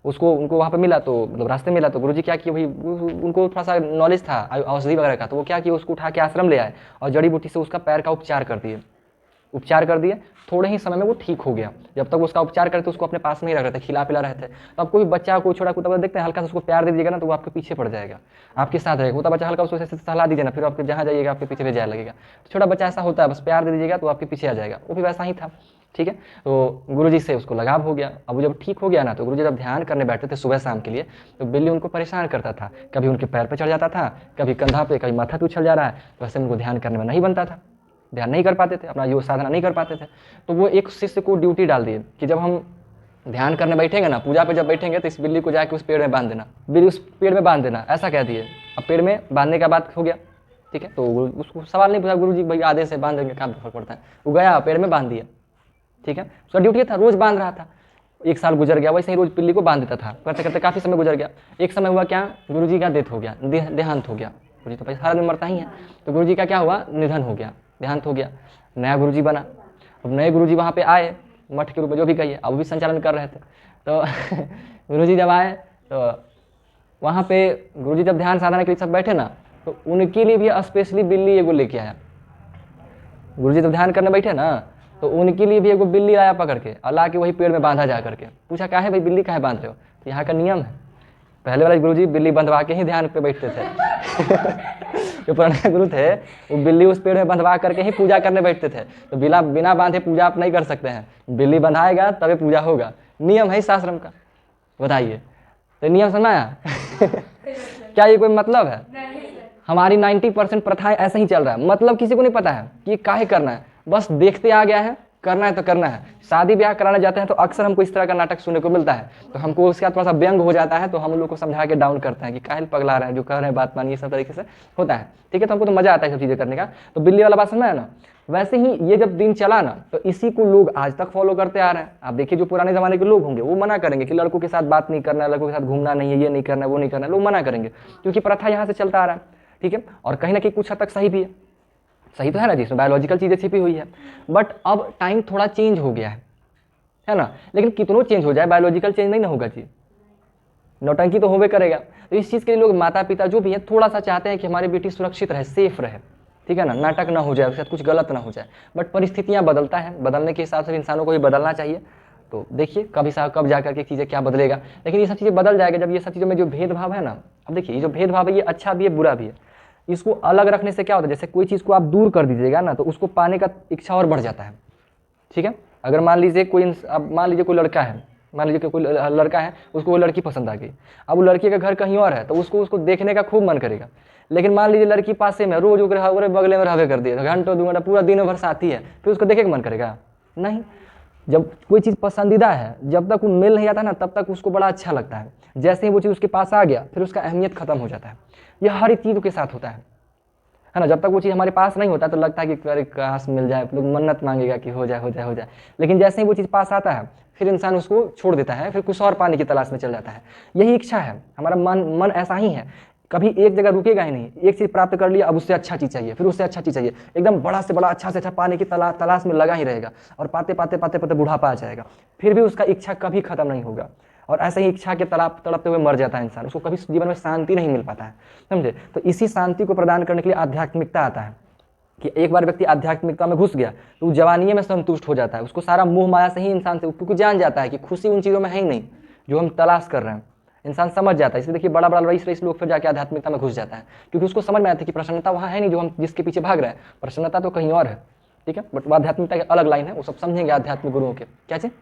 उनको वहाँ पे मिला, तो मतलब रास्ते में मिला, तो गुरुजी क्या किए, भाई उनको थोड़ा सा नॉलेज था औषधि वगैरह का, तो वो क्या किया, उसको उठा के आश्रम ले आए और जड़ी बूटी से उसका पैर का उपचार कर दिए। थोड़े ही समय में वो ठीक हो गया। जब तक उसका उपचार करते उसको अपने पास में ही रख रहे थे, खिला पिला रहे थे। तो अब कोई बच्चा, कोई छोटा कुत्ता देखते हैं, हल्का सा उसको प्यार दे दीजिएगा ना, तो वो आपके पीछे पड़ जाएगा, आपके साथ रहेगा। वो बच्चा हल्का उसको ऐसे सहला दीजिए ना, फिर आपके जहाँ जाइएगा आपके पीछे ले जाए लगेगा। तो छोटा बच्चा ऐसा होता है, बस प्यार दे दीजिएगा तो आपके पीछे आ जाएगा। वो भी वैसा ही था, ठीक है। तो गुरुजी से उसको लगाव हो गया। अब वो जब ठीक हो गया ना, तो गुरुजी जब ध्यान करने बैठते थे सुबह शाम के लिए, तो बिल्ली उनको परेशान करता था, कभी उनके पैर पे चढ़ जाता था, कभी कंधा पे, कभी माथा पे उछल जा रहा है। तो वैसे उनको ध्यान करने में नहीं बनता था, ध्यान नहीं कर पाते थे, अपना योग साधना नहीं कर पाते थे। तो वो एक शिष्य को ड्यूटी डाल दिए कि जब हम ध्यान करने बैठेंगे ना, पूजा पे जब बैठेंगे, तो इस बिल्ली को जाके उस पेड़ में बांध देना, बिल्ली उस पेड़ में बांध देना, ऐसा कह दिए। अब पेड़ में बांधने का बात हो गया, ठीक है। तो उसको सवाल नहीं पूछा, गुरुजी भाई आदेश है, बांध देंगे, काम फर्क पड़ता है। वो गया, पेड़ में बांध दिया, ठीक है। उसका ड्यूटी था, रोज बांध रहा था। 1 साल गुजर गया, वैसे ही रोज बिल्ली को बांध देता था, करते करते काफ़ी समय गुजर गया। एक समय हुआ क्या, गुरुजी का डेथ हो गया, देहांत हो गया। गुरुजी तो भाई हर दिन मरता ही है, तो गुरुजी का क्या हुआ, निधन हो गया, देहांत हो गया। नया गुरुजी बना। अब नए गुरुजी वहाँ पे आए, मठ के रूप में जो भी कहिए, अब भी संचालन कर रहे थे। तो गुरुजी जब आए तो वहाँ पे गुरुजी जब ध्यान साधना के लिए सब बैठे ना, तो उनके लिए भी स्पेशली बिल्ली एगो लेके आया। गुरुजी जब ध्यान करने बैठे ना, तो उनके लिए भी एगो बिल्ली आया पकड़ के, और ला के वही पेड़ में बांधा जा करके। पूछा क्या है भाई, बिल्ली काहे बांध रहे हो? तो यहाँ का नियम है, पहले वाले गुरुजी बिल्ली बंधवा के ही ध्यान पे बैठते थे। जो पुराने गुरु थे वो बिल्ली उस पेड़ में बंधवा करके ही पूजा करने बैठते थे। तो बिना बांधे पूजा आप नहीं कर सकते हैं, बिल्ली बंधाएगा तभी पूजा होगा, नियम है इस आश्रम का। बताइए, तो नियम समझ आया? क्या ये कोई मतलब है? हमारी 90% प्रथाएं ऐसे ही चल रहा है, मतलब किसी को नहीं पता है कि काहे करना है, बस देखते आ गया है, करना है तो करना है। शादी ब्याह कराने जाते हैं तो अक्सर हमको इस तरह का नाटक सुनने को मिलता है, तो हमको उसके बाद थोड़ा सा व्यंग हो जाता है, तो हम लोग को समझा के डाउन करते हैं कि काहे पगला रहे हैं, जो कह रहे हैं बात मानिए, सब तरीके से होता है, ठीक है। तो हमको तो मजा आता है सब चीज़ें करने का। तो बिल्ली वाला बात समझ है ना, वैसे ही ये जब दिन चला ना, तो इसी को लोग आज तक फॉलो करते आ रहे हैं। आप देखिए जो पुराने जमाने के लोग होंगे वो मना करेंगे कि लड़कों के साथ बात नहीं करना है, लड़कों के साथ घूमना नहीं है, ये नहीं करना है, वो नहीं करना है, लोग मना करेंगे, क्योंकि प्रथा यहाँ से चलता आ रहा है, ठीक है। और कहीं ना कहीं कुछ हद तक सही भी है, सही तो है ना जी, इसमें बायोलॉजिकल चीज़ें छिपी हुई है। बट अब टाइम थोड़ा चेंज हो गया है ना। लेकिन कितनों चेंज हो जाए बायोलॉजिकल चेंज नहीं ना होगा जी, नौटंकी तो होबे करेगा। तो इस चीज़ के लिए लोग माता पिता जो भी है थोड़ा सा चाहते हैं कि हमारी बेटी सुरक्षित रहे, सेफ रहे, ठीक है ना, नाटक ना हो जाए, उसके साथ कुछ गलत ना हो जाए। बट परिस्थितियाँ बदलता है, बदलने के हिसाब से इंसानों को भी बदलना चाहिए। तो देखिए कब जा करके चीज़ें क्या बदलेगा, लेकिन ये सब चीज़ें बदल जाएगा जब ये सब चीज़ों में जो भेदभाव है ना। अब देखिए ये जो भेदभाव है ये अच्छा भी है बुरा भी है। इसको अलग रखने से क्या होता है, जैसे कोई चीज़ को आप दूर कर दीजिएगा ना तो उसको पाने का इच्छा और बढ़ जाता है, ठीक है। अगर मान लीजिए अब मान लीजिए कोई लड़का है, मान लीजिए कि कोई लड़का है, उसको वो लड़की पसंद आ गई। अब वो लड़की का घर कहीं और है तो उसको देखने का खूब मन करेगा। लेकिन मान लीजिए लड़की पास में रोज ओकरे बगले में रहवे कर दिए, तो घंटों 2 घंटा पूरा दिन भर साथी है, फिर उसको देखे का मन करेगा नहीं। जब कोई चीज़ पसंदीदा है, जब तक वो मिल नहीं आता ना तब तक उसको बड़ा अच्छा लगता है। जैसे ही वो चीज़ उसके पास आ गया फिर उसका अहमियत खत्म हो जाता है। यह हर एक चीज़ के साथ होता है ना। जब तक वो चीज़ हमारे पास नहीं होता तो लगता है कि अरे काश मिल जाए, लोग मन्नत मांगेगा कि हो जाए हो जाए हो जाए। लेकिन जैसे ही वो चीज़ पास आता है फिर इंसान उसको छोड़ देता है, फिर कुछ और पाने की तलाश में चल जाता है। यही इच्छा है, हमारा मन ऐसा ही है, कभी एक जगह रुकेगा ही नहीं। एक चीज़ प्राप्त कर लिया, अब उससे अच्छा चीज़ चाहिए, फिर उससे अच्छा चीज़ चाहिए, एकदम बड़ा से बड़ा अच्छा से अच्छा पाने की तलाश में लगा ही रहेगा। और पाते पाते पाते पाते बुढ़ापा आ जाएगा, फिर भी उसका इच्छा कभी खत्म नहीं होगा। और ऐसे ही इच्छा के तड़पते हुए मर जाता है इंसान, उसको कभी जीवन में शांति नहीं मिल पाता है, समझे। तो इसी शांति को प्रदान करने के लिए आध्यात्मिकता आता है कि एक बार व्यक्ति आध्यात्मिकता में घुस गया तो वो जवानी में संतुष्ट हो जाता है। उसको सारा मोह माया से ही इंसान से, क्योंकि जान जाता है कि खुशी उन चीज़ों में है ही नहीं जो हम तलाश कर रहे हैं। इंसान समझ जाता है। इसलिए देखिए बड़ा बड़ा रईस लोग फिर जाके आध्यात्मिकता में घुस जाता है, क्योंकि उसको समझ में आता है कि प्रसन्नता वहाँ है नहीं जो हम जिसके पीछे भाग रहे हैं, प्रसन्नता तो कहीं और है, ठीक है। बट आध्यात्मिकता की अलग लाइन है, वो सब समझेंगे आध्यात्मिक गुरुओं के। क्या चीज़?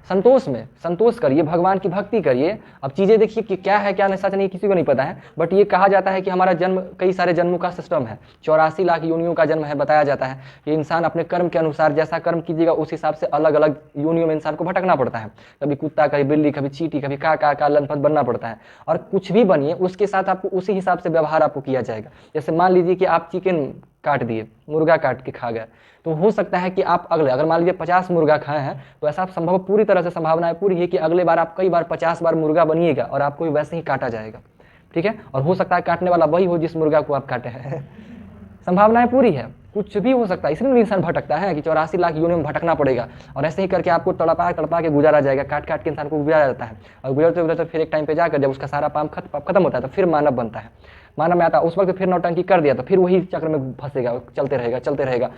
संतोष में संतोष करिए, भगवान की भक्ति करिए। अब चीज़ें देखिए कि क्या है क्या नहीं, सच नहीं किसी को नहीं पता है। बट ये कहा जाता है कि हमारा जन्म कई सारे जन्मों का सिस्टम है, 84 लाख योनियों का जन्म है। बताया जाता है कि इंसान अपने कर्म के अनुसार जैसा कर्म कीजिएगा उस हिसाब से अलग अलग योनियों में इंसान को भटकना पड़ता है। कभी कुत्ता, कभी बिल्ली, कभी चींटी, कभी का लनपत बनना पड़ता है। और कुछ भी बनिए उसके साथ आपको उसी हिसाब से व्यवहार आपको किया जाएगा। जैसे मान लीजिए कि आप चिकन काट दिए, मुर्गा काट के खा गए, तो हो सकता है कि आप अगर मान लीजिए 50 मुर्गा खाए हैं तो ऐसा संभव पूरी तरह से संभावना है पूरी है कि अगले बार आप कई बार 50 बार मुर्गा बनिएगा और आपको भी वैसे ही काटा जाएगा, ठीक है। और हो सकता है काटने वाला वही हो जिस मुर्गा को आप काटे हैं। संभावनाएं पूरी है, कुछ भी हो सकता है। इसलिए इंसान भटकता है कि 84 लाख योनि में भटकना पड़ेगा और ऐसे ही करके आपको तड़पा के गुजारा जाएगा, काट के इंसान को गुजारा जाता है। और गुजरते गुजरते फिर एक टाइम पे जाकर जब उसका सारा पाप खत्म होता है तो फिर मानव बनता है। मानव में आता है, उस वक्त फिर नौटंकी कर दिया तो फिर वही चक्र में फंसेगा, चलते रहेगा।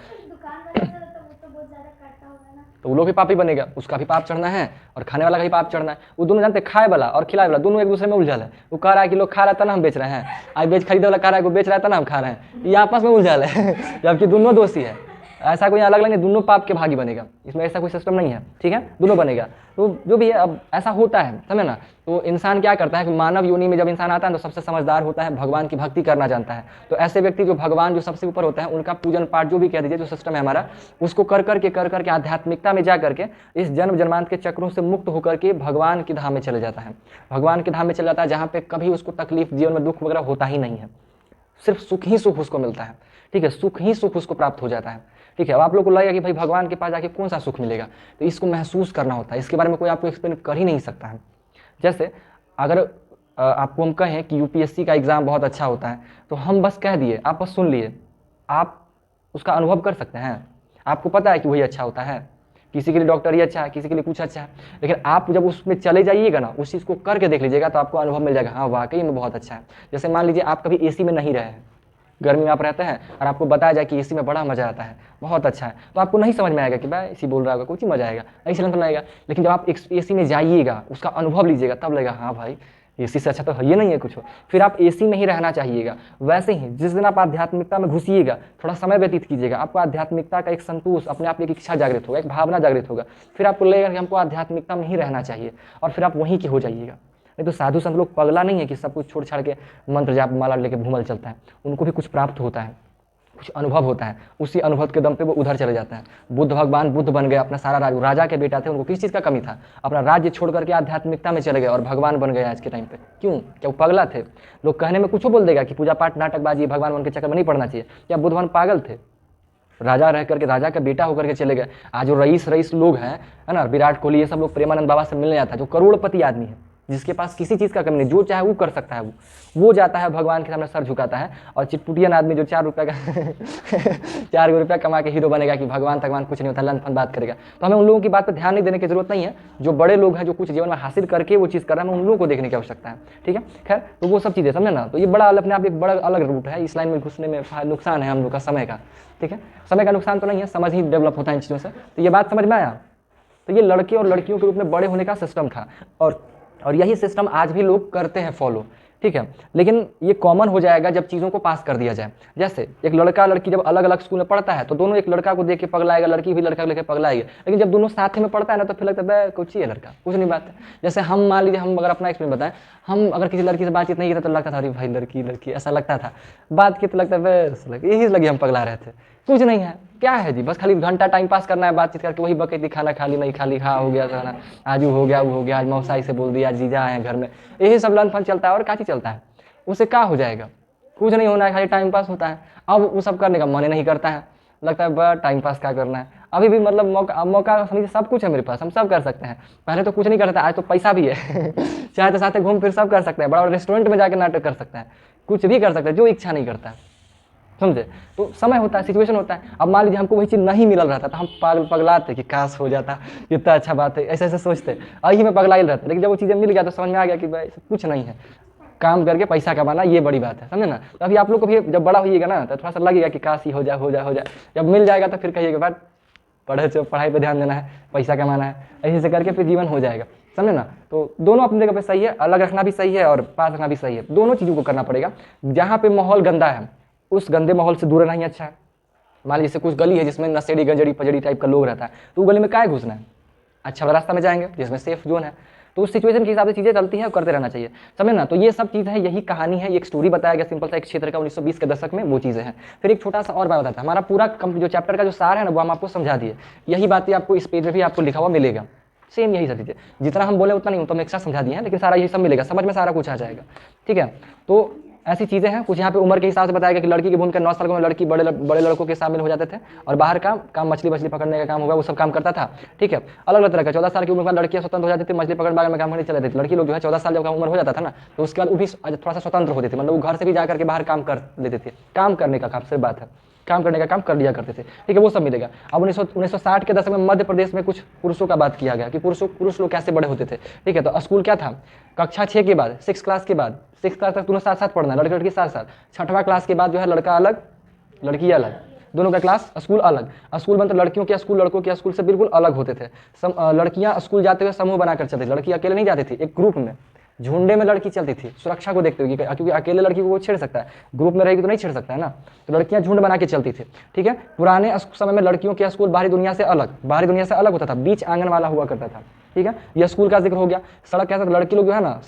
तो वो लोग भी पापी बनेगा, उसका भी पाप चढ़ना है और खाने वाला का भी पाप चढ़ना है। वो दोनों जानते खाए वाला और खिलाए वाला दोनों एक दूसरे में उलझल है। वो कह रहा है कि लोग खा रहा था ना हम बेच रहे हैं, आज खरीदे वाला कह रहा है बेच रहा था ना हम खा रहे हैं, ये आपस में उलझल है। जबकि दोनों दोषी है। ऐसा कोई अलग अलग नहीं, दोनों पाप के भागी बनेगा, इसमें ऐसा कोई सिस्टम नहीं है, ठीक है, दोनों बनेगा। तो जो भी है अब ऐसा होता है, समझे ना। तो इंसान क्या करता है कि मानव योनि में जब इंसान आता है तो सबसे समझदार होता है, भगवान की भक्ति करना जानता है। तो ऐसे व्यक्ति जो भगवान जो सबसे ऊपर होता है उनका पूजन पाठ जो भी कह दीजिए जो सिस्टम है हमारा, उसको कर करके आध्यात्मिकता में जा करके इस जन्म जन्मांत के चक्रों से मुक्त होकर के भगवान की धाम में चले जाता है। भगवान की धाम में चले जाता है जहाँ पे कभी उसको तकलीफ, जीवन में दुख वगैरह होता ही नहीं है, सिर्फ सुख ही सुख उसको मिलता है, ठीक है, सुख ही सुख उसको प्राप्त हो जाता है, ठीक है। अब आप लोग को लगेगा कि भाई भगवान के पास जाके कौन सा सुख मिलेगा, तो इसको महसूस करना होता है, इसके बारे में कोई आपको एक्सप्लेन कर ही नहीं सकता है। जैसे अगर आपको हम कहें कि यूपीएससी का एग्ज़ाम बहुत अच्छा होता है तो हम बस कह दिए, आप बस सुन लिए, आप उसका अनुभव कर सकते हैं। आपको पता है कि वही अच्छा होता है, किसी के लिए डॉक्टर ही अच्छा है, किसी के लिए कुछ अच्छा है, लेकिन आप जब उसमें चले जाइएगा ना, उस चीज़ को करके देख लीजिएगा तो आपको अनुभव मिल जाएगा, हाँ वाकई में बहुत अच्छा है। जैसे मान लीजिए आप कभी एसी में नहीं रहे हैं, गर्मी में आप रहते हैं और आपको बताया जाए कि एसी में बड़ा मजा आता है, बहुत अच्छा है, तो आपको नहीं समझ में आएगा कि भाई एसी बोल रहा होगा कुछ ही मजा आएगा, नहीं समझ में आएगा। लेकिन जब आप एसी में जाइएगा, उसका अनुभव लीजिएगा, तब लगेगा हाँ भाई एसी से अच्छा तो है ये नहीं है कुछ हो, फिर आप एसी में ही रहना चाहिएगा। वैसे ही जिस दिन आप आध्यात्मिकता में घुसिएगा, थोड़ा समय व्यतीत कीजिएगा, आपको आध्यात्मिकता का एक संतोष, अपने आप एक इच्छा जागृत होगा, एक भावना जागृत होगा, फिर आपको लगेगा कि हमको आध्यात्मिकता में ही रहना चाहिए और फिर आप वहीं के हो जाइएगा। नहीं तो साधु संत लोग पगला नहीं है कि सब कुछ छोड़ छाड़ के मंत्र जाप माला लेके घूमल चलता है, उनको भी कुछ प्राप्त होता है, कुछ अनुभव होता है, उसी अनुभव के दम पे वो उधर चले जाते हैं। बुद्ध भगवान बुद्ध बन गए, अपना सारा राजा के बेटा थे, उनको किस चीज़ का कमी था, अपना राज्य छोड़ करके आध्यात्मिकता में चले गए और भगवान बन गए आज के टाइम पे। क्यों? क्या वो पगला थे? लोग कहने में कुछ बोल देगा कि पूजा पाठ नाटकबाजी भगवान बन के चक्कर में नहीं पड़ना चाहिए, क्या बुद्ध भगवान पागल थे? राजा रह करके, राजा का बेटा होकर के चले गए। आज जो रईस लोग हैं, है ना, विराट कोहली, ये सब लोग प्रेमानंद बाबा से मिलने जाता है, जो करोड़पति आदमी है, जिसके पास किसी चीज़ का कमी नहीं, जो चाहे वो कर सकता है, वो जाता है भगवान के सामने सर झुकाता है। और चिटपुटियन आदमी जो 4 रुपये का 4 रुपया कमा के हीरो बनेगा कि भगवान तगवान कुछ नहीं होता, लन फन बात करेगा। तो हमें उन लोगों की बात पर ध्यान नहीं देने की जरूरत नहीं है। जो बड़े लोग हैं, जो कुछ जीवन में हासिल करके वो चीज़ कर रहे हैं, हमें उन लोगों को देखने की आवश्यकता है। ठीक है, खैर तो वो सब चीज़ें समझे ना। तो ये बड़ा अपने आप एक बड़ा अलग रूट है। इस लाइन में घुसने में नुकसान है हम लोग का समय का। ठीक है, समय का नुकसान तो नहीं है, समझ ही डेवलप होता है इन चीज़ों से। तो ये बात समझ में आया। तो ये लड़के और लड़कियों के रूप में बड़े होने का सिस्टम था, और यही सिस्टम आज भी लोग करते हैं फॉलो। ठीक है, लेकिन ये कॉमन हो जाएगा जब चीज़ों को पास कर दिया जाए। जैसे एक लड़का लड़की जब अलग अलग स्कूल में पढ़ता है तो दोनों एक लड़का को देख के पगलाएगा, लड़की भी लड़का को लेकर पगलाएगी। लेकिन जब दोनों साथ में पढ़ता है ना तो फिर लगता है कुछ ही है लड़का, कुछ नहीं बात है। जैसे हम मान लीजिए, हम अगर अपना एक्सपीरियंस बताएं, हम अगर किसी लड़की से बातचीत नहीं करते तो लगता था अरे भाई लड़की लड़की, ऐसा लगता था। बात की तो लगता है बस यही लगी हम पगला रहे थे। कुछ नहीं है, क्या है जी, बस खाली घंटा टाइम पास करना है, बातचीत करके वही बकैती, खाना खा ली नहीं खा ली, हाँ हो गया खाना, आज हो गया वो हो गया, आज मौसाई से बोल दिया, आज जीजा आए हैं घर में, यही सब लन फन चलता है। और क्या चीज़ चलता है, उससे क्या हो जाएगा, कुछ नहीं होना है, खाली टाइम पास होता है। अब वो सब करने का मन नहीं करता है, लगता है बस टाइम पास क्या करना है। अभी भी मतलब मौका समझिए सब कुछ है मेरे पास, हम सब कर सकते हैं। पहले तो कुछ नहीं करता, आज तो पैसा भी है चाहे तो साथ घूम फिर सब कर सकते हैं, बड़ा बड़ा रेस्टोरेंट में जाकर नाटक कर सकते हैं, कुछ भी कर सकते हैं, जो इच्छा नहीं करता है, समझे। तो समय होता है, सिचुएशन होता है। अब मान लीजिए हमको वही चीज़ नहीं मिल रहा था तो हम पगलाते कि काश हो जाता, कितना अच्छा बात है, ऐसे ऐसे सोचते, यही में पगला ही रहते। लेकिन जब वो चीज़ें मिल गया तो समझ में आ गया कि भाई सब कुछ नहीं है, काम करके पैसा कमाना ये बड़ी बात है, समझे ना। तो अभी आप लोग को भी जब बड़ा होइएगा ना तो थोड़ा सा लगेगा कि काश ही हो जाए हो जाए हो जाए। जब मिल जाएगा तो फिर कहिएगा बात पढ़ाई पे ध्यान देना है, पैसा कमाना है, ऐसे से करके फिर जीवन हो जाएगा, समझे ना। तो दोनों अपनी जगह पे सही है, अलग रखना भी सही है और पास रखना भी सही है, दोनों चीज़ों को करना पड़ेगा। जहाँ पे माहौल गंदा है उस गंदे माहौल से दूर रहना ही अच्छा है। मान लीजिए कुछ गली है जिसमें नशेड़ी गंजड़ी पजड़ी टाइप का लोग रहता है, तो गली में क्या घुसना है, अच्छा वाला रास्ता में जाएंगे जिसमें सेफ जोन है। तो उस सिचुएशन के हिसाब से चीज़ें चलती हैं और करते रहना चाहिए, समझे ना। तो ये सब चीज़ है, यही कहानी है, एक स्टोरी बताया गया सिंपल सा एक क्षेत्र का 1920 के दशक में, वो चीज़ें हैं। फिर एक छोटा सा और बात बताता है, हमारा पूरा जो चैप्टर का जो सार है ना वो हम आपको समझा दिए। यही बातें आपको इस पेज में भी आपको लिखा हुआ मिलेगा, सेम यही सब चीज़ें, जितना हम बोले उतना नहीं, तो हम एक्स्ट्रा समझा दिए हैं, लेकिन सारा यही सब मिलेगा, समझ में सारा कुछ आ जाएगा। ठीक है, तो ऐसी चीज़ें हैं कुछ। यहाँ पे उम्र के हिसाब से बताया गया कि लड़की की भूमिका 9 साल में लड़की बड़े लड़कों के शामिल हो जाते थे, और बाहर काम मछली पकड़ने का काम होगा वो सब काम करता था। ठीक है, अलग अलग तरह का 14 साल की उम्र में लड़कियां स्वतंत्र हो जाती थी, मछली पकड़ बाग में काम करने चले जाती थी। लड़की लोग जो है 14 साल जब उम्र हो जाता था ना तो उसके बाद वो भी थोड़ा सा स्वतंत्र होती थी, मतलब वो घर से भी जा करके बाहर काम कर लेते थे, काम करने का काम से बात है, काम करने का काम कर लिया करते थे। ठीक है, वो सब मिलेगा। अब 1960 के दशक में मध्य प्रदेश में कुछ पुरुषों का बात किया गया कि पुरुष लोग कैसे बड़े होते थे। ठीक है, तो स्कूल क्या था, कक्षा 6 के बाद 6 क्लास के बाद 6 क्लास तक दोनों साथ साथ पढ़ना, लड़के लड़की साथ साथ। 6वां क्लास के बाद जो है लड़का अलग लड़की अलग, दोनों का क्लास स्कूल अलग। स्कूल मतलब लड़कियों के स्कूल लड़कों के स्कूल से बिल्कुल अलग होते थे। लड़कियां स्कूल जाते हुए समूह बनाकर चलती थी, लड़की अकेले नहीं जाती थी, एक ग्रुप में झुंडे में लड़की चलती थी, सुरक्षा को देखते हुए, क्योंकि अकेले लड़की को वो छेड़ सकता है, ग्रुप में रहेगी तो नहीं छेड़ सकता है ना। तो लड़कियां झुंड बना के चलती थी। ठीक है, पुराने समय में लड़कियों के स्कूल बाहरी दुनिया से अलग होता था, बीच आंगन वाला हुआ करता था। ठीक है, यह स्कूल का जिक्र हो गया। सड़क कैसा, लड़की लोग जो है ना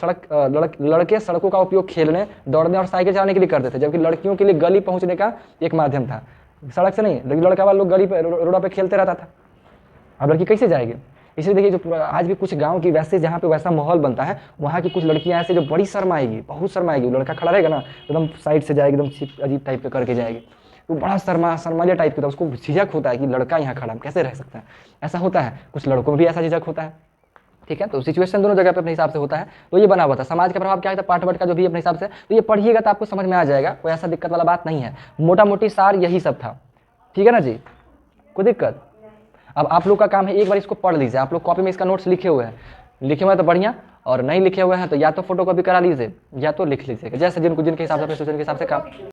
लड़के सड़कों का उपयोग खेलने, दौड़ने और साइकिल चलाने के लिए करते थे, जबकि लड़कियों के लिए गली पहुंचने का एक माध्यम था, सड़क से नहीं। लेकिन लड़का वाले लोग गली पे रोड पे खेलते रहता था, अब लड़की कैसे जाएगी। इसलिए देखिए जो आज भी कुछ गांव की वैसे जहाँ पे वैसा माहौल बनता है, वहाँ की कुछ लड़कियाँ ऐसे जो बड़ी शर्माएगी, बहुत शर्माएगी। लड़का खड़ा रहेगा ना एकदम साइड से जाएगी, एकदम अजीब टाइप पे करके जाएगी, वो बड़ा शर्मालिया टाइप का, उसको झिझक होता है कि लड़का यहाँ खड़ा कैसे रह सकता है, ऐसा होता है। कुछ लड़कों में भी ऐसा झिझक होता है। ठीक है, तो सिचुएशन दोनों जगह पे अपने हिसाब से होता है। तो ये बना हुआ था समाज का प्रभाव क्या है, पाठ वट का जो भी अपने हिसाब से, तो ये पढ़िएगा तो आपको समझ में आ जाएगा, कोई ऐसा दिक्कत वाला बात नहीं है। मोटा मोटी सार यही सब था। ठीक है ना जी, कोई दिक्कत। अब आप लोग का काम है एक बार इसको पढ़ लीजिए, आप लोग कॉपी में इसका नोट्स लिखे हुए हैं तो बढ़िया, और नहीं लिखे हुए हैं तो या तो फोटो कॉपी करा लीजिए या तो लिख लीजिएगा, जैसे जिनके हिसाब से अपने के हिसाब से काम।